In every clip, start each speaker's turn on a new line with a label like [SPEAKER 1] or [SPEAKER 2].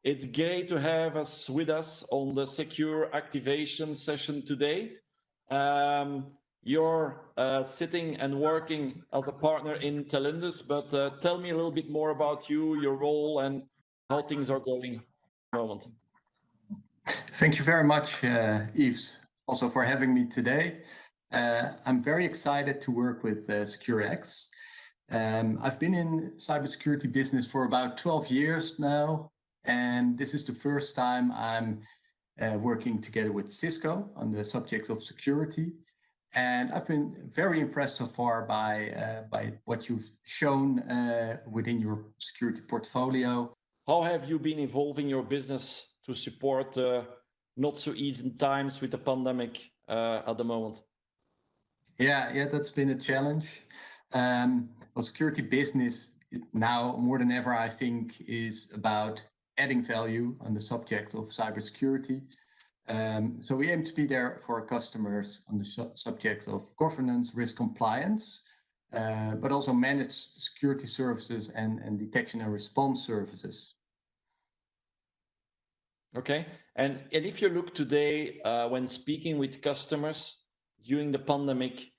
[SPEAKER 1] It's great to have us with us on the Secure Activation session today. You're sitting and working as a partner in Telindus, but tell me a little bit more about you, your role, and how things are going at the moment.
[SPEAKER 2] Thank you very much, Yves, also for having me today. I'm very excited to work with SecureX. I've been in cybersecurity business for about 12 years now, and this is the first time I'm working together with Cisco on the subject of security. And I've been very impressed so far by what you've shown within your security portfolio.
[SPEAKER 1] How have you been evolving your business to support not so easy times with the pandemic at the moment?
[SPEAKER 2] Yeah, that's been a challenge. Well, security business now more than ever, I think, is about adding value on the subject of cybersecurity. So we aim to be there for our customers on the subject of governance, risk compliance, but also managed security services and detection and response services.
[SPEAKER 1] Okay, and if you look today, when speaking with customers during the pandemic,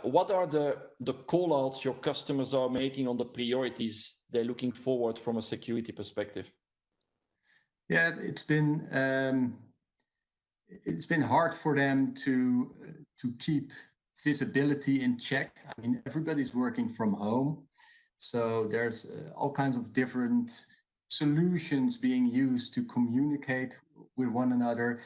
[SPEAKER 1] what are the call-outs your customers are making on the priorities they're looking forward from a security perspective?
[SPEAKER 2] Yeah, it's been hard for them to keep visibility in check. I mean, everybody's working from home, so there's all kinds of different solutions being used to communicate with one another.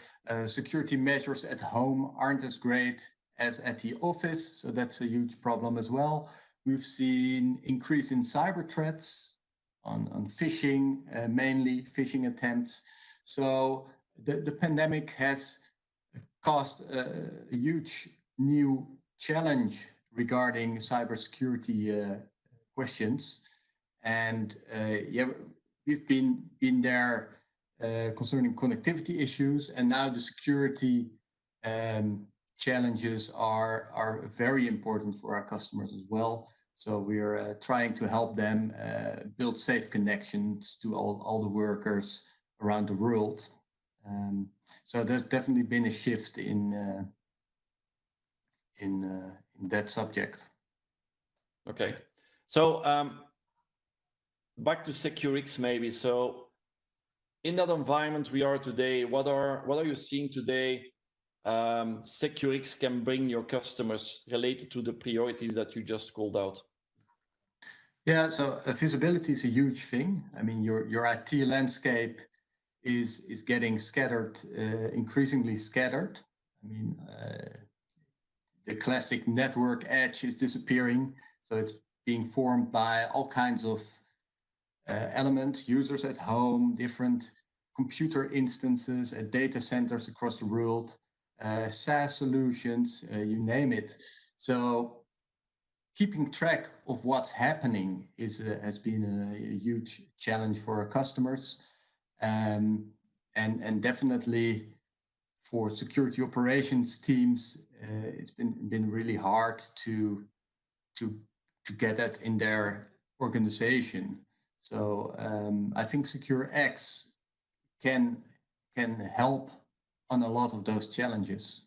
[SPEAKER 2] Security measures at home aren't as great as at the office, so that's a huge problem as well. We've seen increase in cyber threats on phishing, mainly phishing attempts. So the pandemic has caused a huge new challenge regarding cybersecurity questions, and yeah, we've been there concerning connectivity issues, and now the security challenges are very important for our customers as well. So we're trying to help them build safe connections to all the workers around the world. So there's definitely been a shift in that subject.
[SPEAKER 1] Okay, so back to SecureX maybe. So in that environment we are today, what are you seeing today? SecureX can bring your customers related to the priorities that you just called out.
[SPEAKER 2] Yeah, so visibility is a huge thing. I mean, your IT landscape is getting scattered, increasingly scattered. I mean, the classic network edge is disappearing, so it's being formed by all kinds of elements, users at home, different computer instances at data centers across the world, SaaS solutions, you name it. So keeping track of what's happening has been a huge challenge for our customers, and definitely for security operations teams, it's been really hard to get that in their organization. So I think SecureX can help on a lot of those challenges.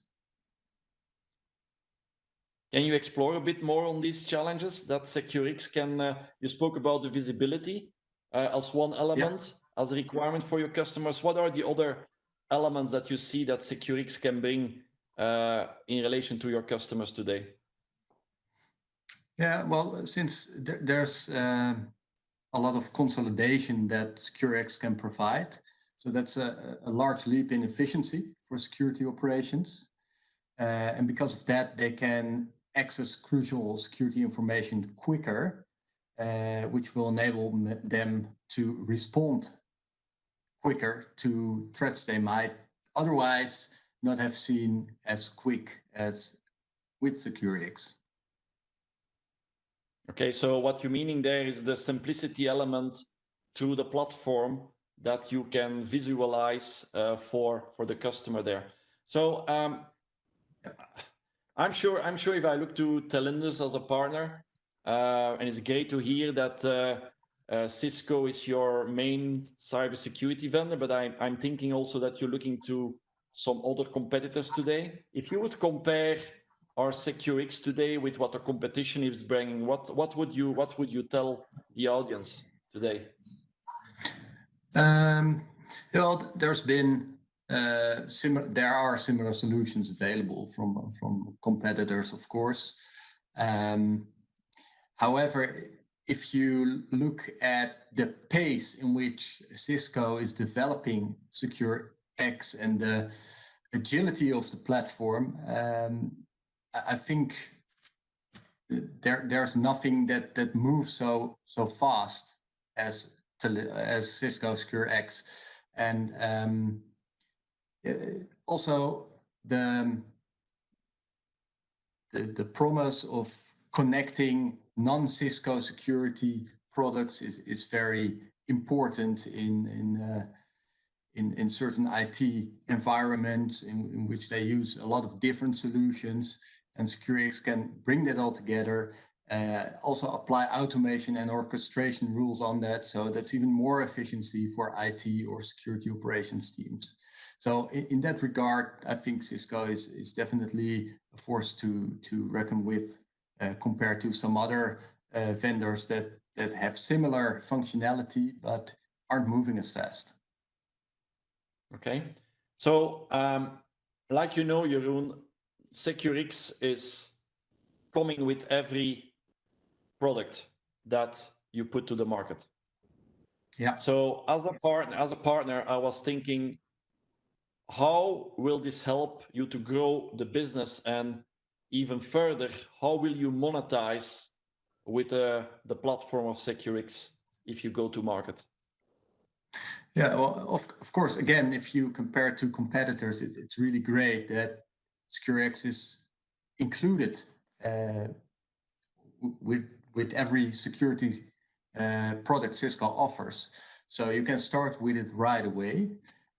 [SPEAKER 1] Can you explore a bit more on these challenges that SecureX can? You spoke about the visibility as one element, as a requirement for your customers. What are the other elements that you see that SecureX can bring in relation to your customers today?
[SPEAKER 2] Yeah, well, since there's a lot of consolidation that SecureX can provide, so that's a large leap in efficiency for security operations. And because of that, they can access crucial security information quicker, which will enable them to respond quicker to threats they might otherwise not have seen as quick as with SecureX.
[SPEAKER 1] Okay, so what you're meaning there is the simplicity element to the platform that you can visualize for the customer there. So I'm sure if I look to Telindus as a partner, and it's great to hear that Cisco is your main cybersecurity vendor, but I'm thinking also that you're looking to some other competitors today. If you would compare our SecureX today with what the competition is bringing, what would you tell the audience today?
[SPEAKER 2] Well, there's been there are similar solutions available from competitors, of course. However, if you look at the pace in which Cisco is developing SecureX and the agility of the platform, I think there's nothing that moves so fast as Cisco SecureX, and also the promise of connecting non-Cisco security products is very important in certain IT environments in which they use a lot of different solutions, and SecureX can bring that all together. Also apply automation and orchestration rules on that, so that's even more efficiency for IT or security operations teams. So in that regard, I think Cisco is definitely a force to reckon with compared to some other vendors that have similar functionality but aren't moving as fast.
[SPEAKER 1] Okay, so like you know, Jeroen, SecureX is coming with every product that you put to the market.
[SPEAKER 2] Yeah.
[SPEAKER 1] So as a partner, I was thinking, how will this help you to grow the business, and even further, how will you monetize with the platform of SecureX if you go to market?
[SPEAKER 2] Yeah, well, of course, again, if you compare to competitors, it's really great that SecureX is included with every security product Cisco offers. So you can start with it right away.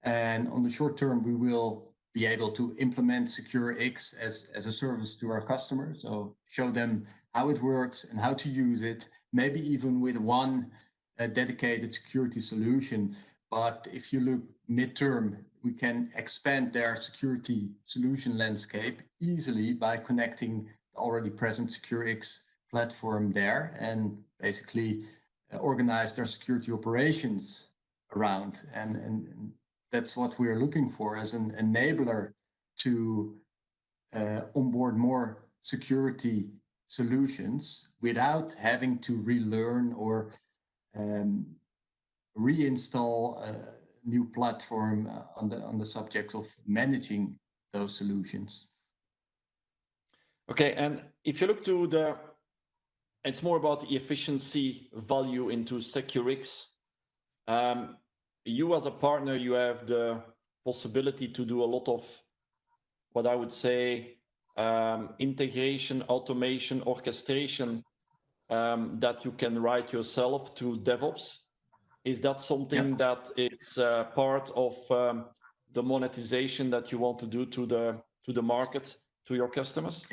[SPEAKER 2] And on the short term, we will be able to implement SecureX as a service to our customers. So show them how it works and how to use it, maybe even with one dedicated security solution. But if you look midterm, we can expand their security solution landscape easily by connecting the already present SecureX platform there and basically organize their security operations around. And that's what we're looking for as an enabler to onboard more security solutions without having to relearn or reinstall a new platform on the subject of managing those solutions.
[SPEAKER 1] Okay, and if you look to it's more about the efficiency value into SecureX. You as a partner, you have the possibility to do a lot of what I would say integration, automation, orchestration that you can write yourself to DevOps. Is that something that is part of the monetization that you want to do to the market, to your customers?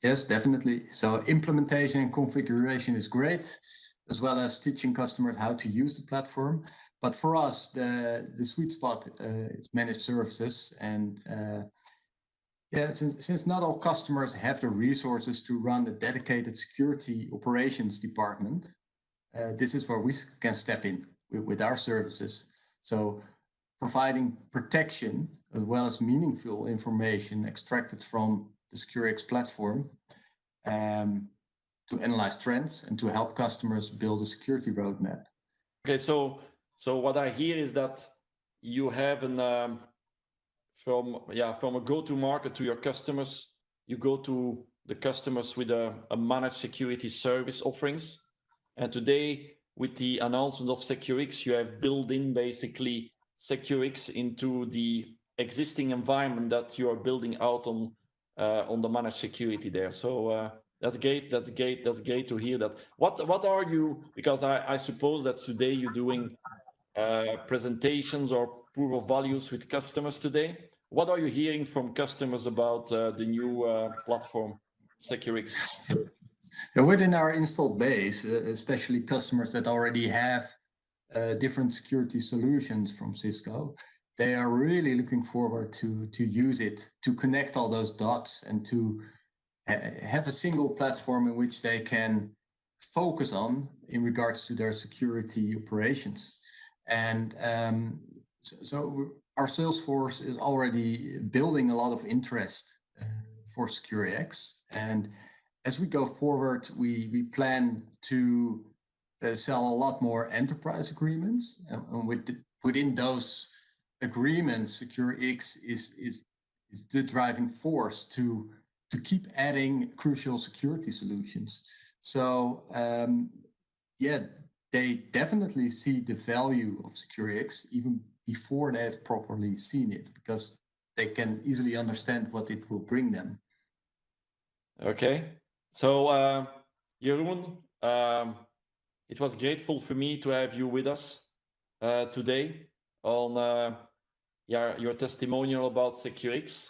[SPEAKER 2] Yes, definitely. So implementation and configuration is great, as well as teaching customers how to use the platform. But for us, the sweet spot is managed services, and since not all customers have the resources to run a dedicated security operations department, this is where we can step in with our services. So providing protection as well as meaningful information extracted from the SecureX platform to analyze trends and to help customers build a security roadmap.
[SPEAKER 1] Okay, so what I hear is that you have from a go-to-market to your customers, you go to the customers with a managed security service offerings. And today, with the announcement of SecureX, you have built in basically SecureX into the existing environment that you are building out on the managed security there. So that's great. That's great to hear that. What are you? Because I suppose that today you're doing presentations or proof of values with customers today. What are you hearing from customers about the new platform, SecureX?
[SPEAKER 2] And within our installed base, especially customers that already have different security solutions from Cisco, they are really looking forward to use it, to connect all those dots and to have a single platform in which they can focus on in regards to their security operations. And so our sales force is already building a lot of interest for SecureX. And as we go forward, we plan to sell a lot more enterprise agreements. And within those agreements, SecureX is the driving force to keep adding crucial security solutions. So yeah, they definitely see the value of SecureX even before they have properly seen it, because they can easily understand what it will bring them.
[SPEAKER 1] Okay, so Jeroen, it was grateful for me to have you with us today on your testimonial about SecureX.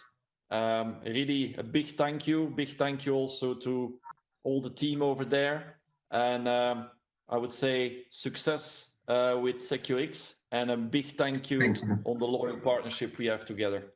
[SPEAKER 1] Really a big thank you also to all the team over there, and I would say success with SecureX, and a big thank you on the loyal partnership we have together.